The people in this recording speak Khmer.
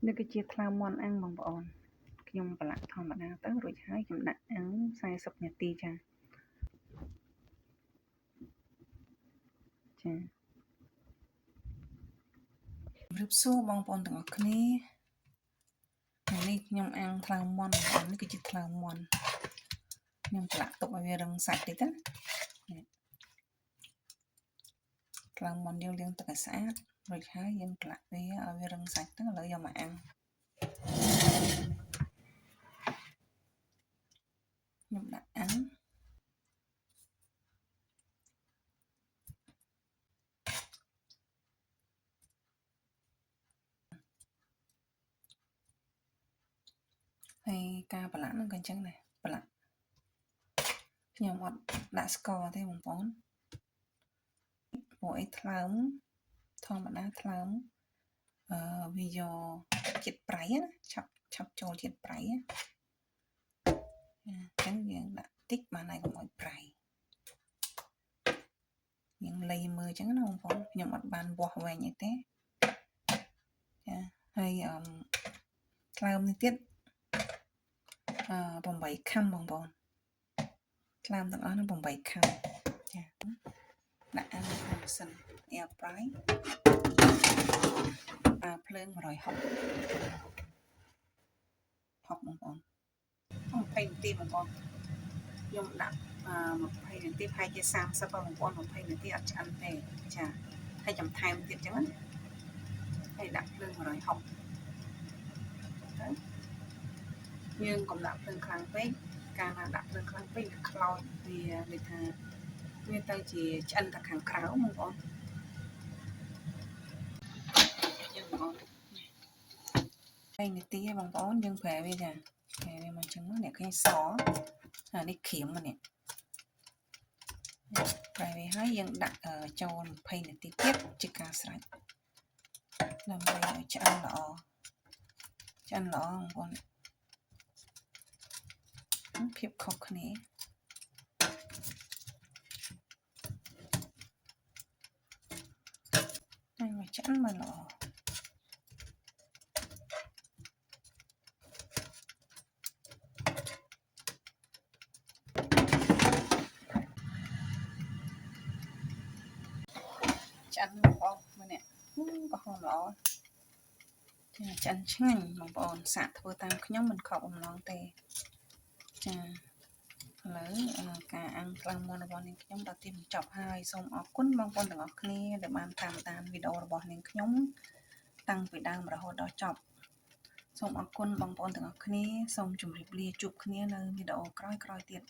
នេះគឺជាថ្លើមមាន់អាំងបងប្អូនខ្ញុំប្រឡាក់ធម្មតាទៅរួចហើយខ្ញុំដាក់អាំង40នាទីចាចាជម្រាបសួរបងប្អូនទាំងអស់គ្នាថ្ងៃនេះខ្ញុំអាំងថ្លើមមាន់បងប្អូននេះគឺជាថ្លើមមាន់ខ្ញុំប្រឡាក់ទុកឲ្យវារឹងសាច់តិចទៅថ្លើមមាន់យើងលាងទឹកឲ្យស្អាតរួចហើយយើងប្រឡាក់វាឲ្យវារឹងសាច់ទៅឥឡូវយកមកអាំងខ្ញុំដាក់អាំងហើយការប្រឡាក់ហ្នឹងក៏អញ្ចឹងដែរប្រឡាក់ខ្ញុំអត់ដាក់ស្ករទេបងប្អូនព្រោះអីថ្លើមធម្មតាថ្លើមវាយកជាតិប្រៃណាឆាប់ចូលជាតិប្រៃអញ្ចឹងយើងដាក់តិចបានហើយកុំឲ្យប្រៃយើងលៃមើលអញ្ចឹងណាបងប្អូនខ្ញុំអត់បានវាស់វែងអីទេចាហើយថ្លើមនេះទៀត8ខាំបងប្អូនថ្លើមទាំងអស់ហ្នឹង8ខាំចាដាក់អាំងក្នុងម៉ាស៊ីន air fry ភ្លើង160បងប្អូន20នាទីបងប្អូនខ្ញុំដាក់20នាទីប្រហែលជា30បងប្អូន20នាទីអត់ឆ្អិនទេចាហើយចាំថែមទៀតអញ្ចឹងណាហើយដាក់ភ្លើង160ទៅយើងកុំដាក់ភ្លើងខ្លាំងពេកកាលណាដាក់ភ្លើងខ្លាំងពេកវាខ្លោចវាដូចថាវាទៅជាឆ្អិនតែខាងក្រៅបងប្អូនយើងបងប្អូន20នាទីបងប្អូនយើងប្រែវាចាប្រែវាមកអញ្ចឹងអ្នកឃើញសនេះក្រៀមមកនេះប្រែវាហើយយើងដាក់ចូល20នាទីទៀតជាការស្រេចដើម្បីឲ្យឆ្អិនល្អបងប្អូនភាពខុសគ្នាហើយមកឆ្អិនមកល្អឆ្អិនបងប្អូនមើលនេះក៏ហូរល្អចាឆ្អិនឆ្ងាញ់បងប្អូនសាកធ្វើតាមខ្ញុំមិនខកបំណងទេចាឥឡូវការអាំងថ្លើមមាន់របស់នាងខ្ញុំដល់ទីបញ្ចប់ហើយសូមអរគុណបងប្អូនទាំងអស់គ្នាដែលបានតាមដានវីដេអូរបស់នាងខ្ញុំតាំងពីដើមរហូតដល់ចប់សូមអរគុណបងប្អូនទាំងអស់គ្នាសូមជម្រាបលាជួបគ្នានៅវីដេអូក្រោយៗទៀត